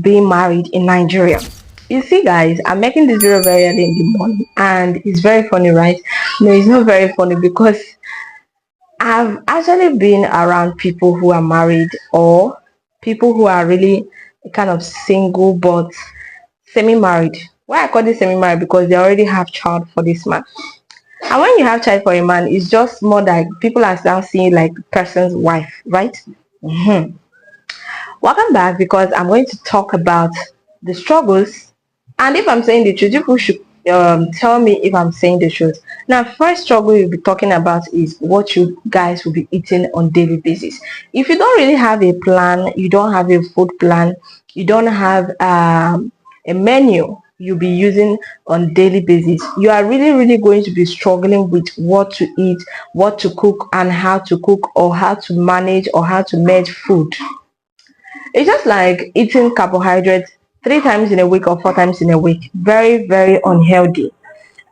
being married in Nigeria. You see, guys, I'm making this video very early in the morning, and it's very funny, right? No, it's not very funny because I've actually been around people who are married or people who are really kind of single but semi-married. Why I call this semi-married? Because they already have child for this man. And when you have child for a man, it's just more like people are now seeing like the person's wife, right? Mhm. Welcome back, because I'm going to talk about the struggles, and if I'm saying the truth, people should tell me if I'm saying the truth. Now, first struggle we'll be talking about is what you guys will be eating on daily basis. If you don't really have a plan, you don't have a food plan, you don't have a menu you'll be using on daily basis, you are really going to be struggling with what to eat, what to cook, and how to cook, or how to manage, or how to make food. It's just like eating carbohydrates 3 times in a week or 4 times in a week. Very unhealthy.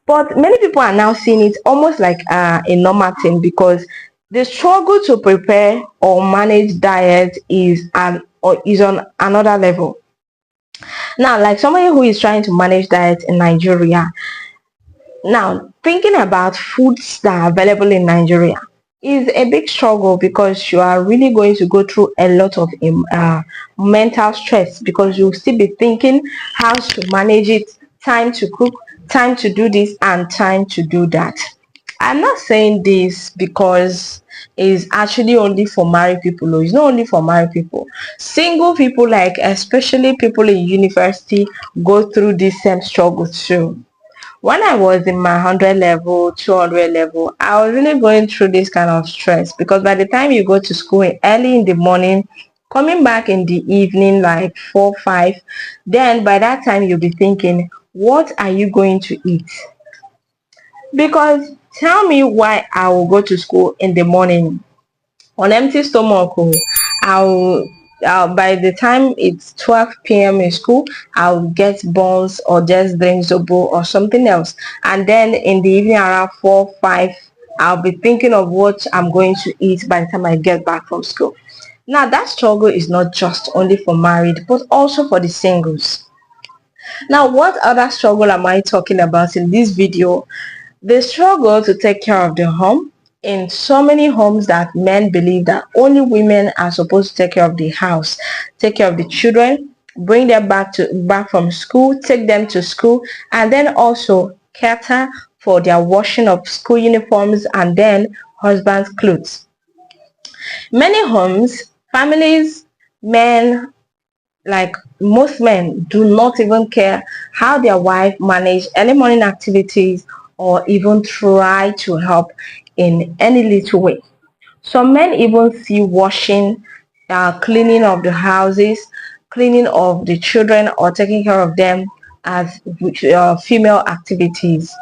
But many people are now seeing it almost like a normal thing, because the struggle to prepare or manage diet is on another level. Now, like somebody who is trying to manage diet in Nigeria, now thinking about foods that are available in Nigeria is a big struggle, because you are really going to go through a lot of mental stress, because you'll still be thinking how to manage it, time to cook, time to do this, and time to do that. I'm not saying this because it's actually only for married people. It's not only for married people. Single people, like especially people in university, go through this same struggle too. When I was in my 100 level, 200 level, I was really going through this kind of stress, because by the time you go to school early in the morning, coming back in the evening like 4, 5, then by that time you'll be thinking, what are you going to eat? Because tell me why I will go to school in the morning on empty stomach. I'll by the time it's 12 p.m. in school, I'll get buns or just drink zobo or something else, and then in the evening around 4, 5, I'll be thinking of what I'm going to eat by the time I get back from school. Now, that struggle is not just only for married but also for the singles. Now, what other struggle am I talking about in this video? The struggle to take care of the home. In so many homes that men believe that only women are supposed to take care of the house, take care of the children, bring them back from school, take them to school, and then also cater for their washing of school uniforms and then husband's clothes. Many homes, families, men, like most men, do not even care how their wife manage early morning activities, or even try to help in any little way. Some men even see washing, cleaning of the houses, cleaning of the children, or taking care of them as female activities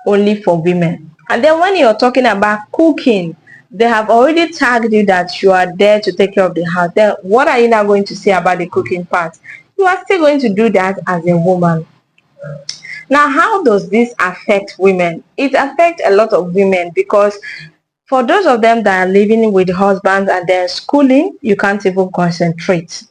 only for women. And then when you're talking about cooking, they have already tagged you that you are there to take care of the house. Then what are you now going to say about the cooking part? You are still going to do that as a woman. Now, how does this affect women? It affects a lot of women, because for those of them that are living with husbands and they're schooling, you can't even concentrate.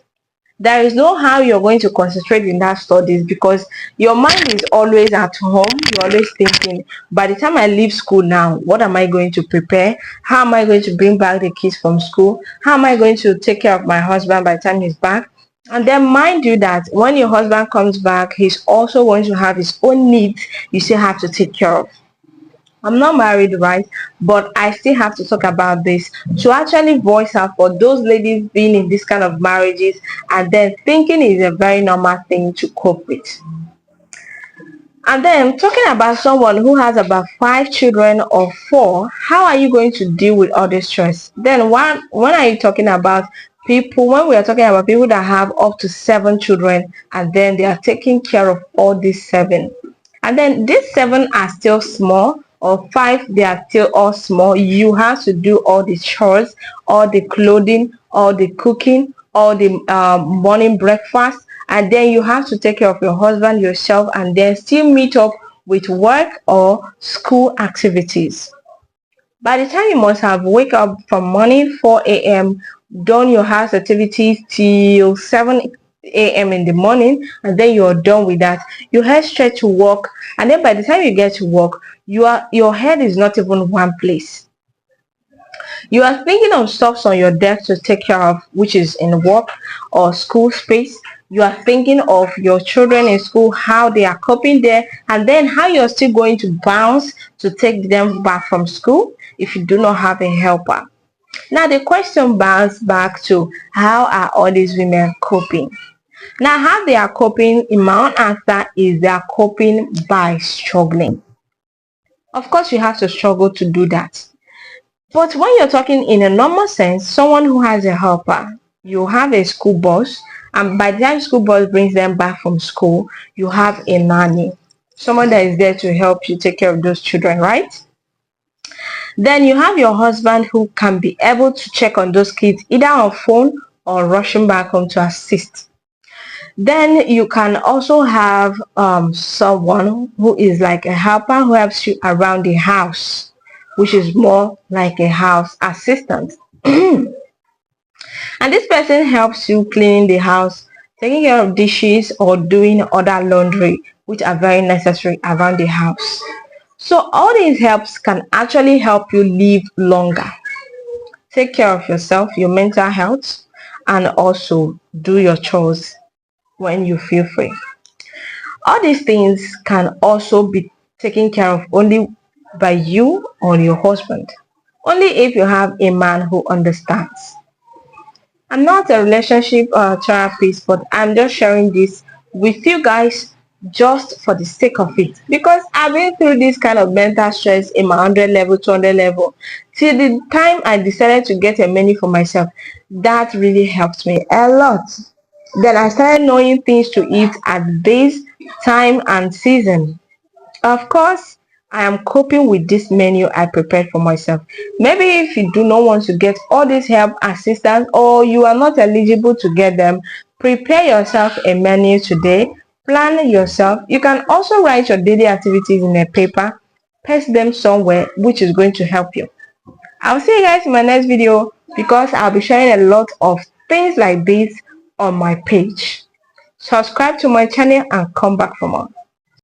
There is no how you're going to concentrate in that studies, because your mind is always at home. You're always thinking, by the time I leave school now, what am I going to prepare? How am I going to bring back the kids from school? How am I going to take care of my husband by the time he's back? And then mind you that when your husband comes back, he's also going to have his own needs you still have to take care of. I'm not married, right? But I still have to talk about this to actually voice out for those ladies being in this kind of marriages and then thinking is a very normal thing to cope with. And then talking about someone who has about 5 children or 4, how are you going to deal with all this stress? Then when are you talking about people, when we are talking about people that have up to 7 children and then they are taking care of all these 7? And then these 7 are still small, or 5, they are still all small. You have to do all the chores, all the clothing, all the cooking, all the morning breakfast, and then you have to take care of your husband, yourself, and then still meet up with work or school activities. By the time you must have wake up from morning 4 a.m., done your house activities till 7 a.m. in the morning, and then you're done with that. You head straight to work, and then by the time you get to work, your head is not even one place. You are thinking of stuffs on your desk to take care of, which is in work or school space. You are thinking of your children in school, how they are coping there, and then how you're still going to bounce to take them back from school if you do not have a helper. Now the question bounces back to, how are all these women coping? Now how they are coping, in my own answer, is they are coping by struggling. Of course, you have to struggle to do that. But when you're talking in a normal sense, someone who has a helper, you have a school bus, and by the time school bus brings them back from school, you have a nanny, someone that is there to help you take care of those children, right? Then you have your husband who can be able to check on those kids either on phone or rushing back home to assist. Then you can also have someone who is like a helper who helps you around the house, which is more like a house assistant. And this person helps you cleaning the house, taking care of dishes, or doing other laundry, which are very necessary around the house. So all these helps can actually help you live longer, take care of yourself, your mental health, and also do your chores when you feel free. All these things can also be taken care of only by you or your husband, only if you have a man who understands. I'm not a relationship therapist, but I'm just sharing this with you guys just for the sake of it, because I've been through this kind of mental stress in my 100 level, 200 level, till the time I decided to get a menu for myself. That really helped me a lot. Then I started knowing things to eat at this time and season. Of course, I am coping with this menu I prepared for myself. Maybe if you do not want to get all this help, assistance, or you are not eligible to get them, prepare yourself a menu today. Plan yourself. You can also write your daily activities in a paper, paste them somewhere, which is going to help you. I'll see you guys in my next video, because I'll be sharing a lot of things like this on my page. Subscribe to my channel and come back for more.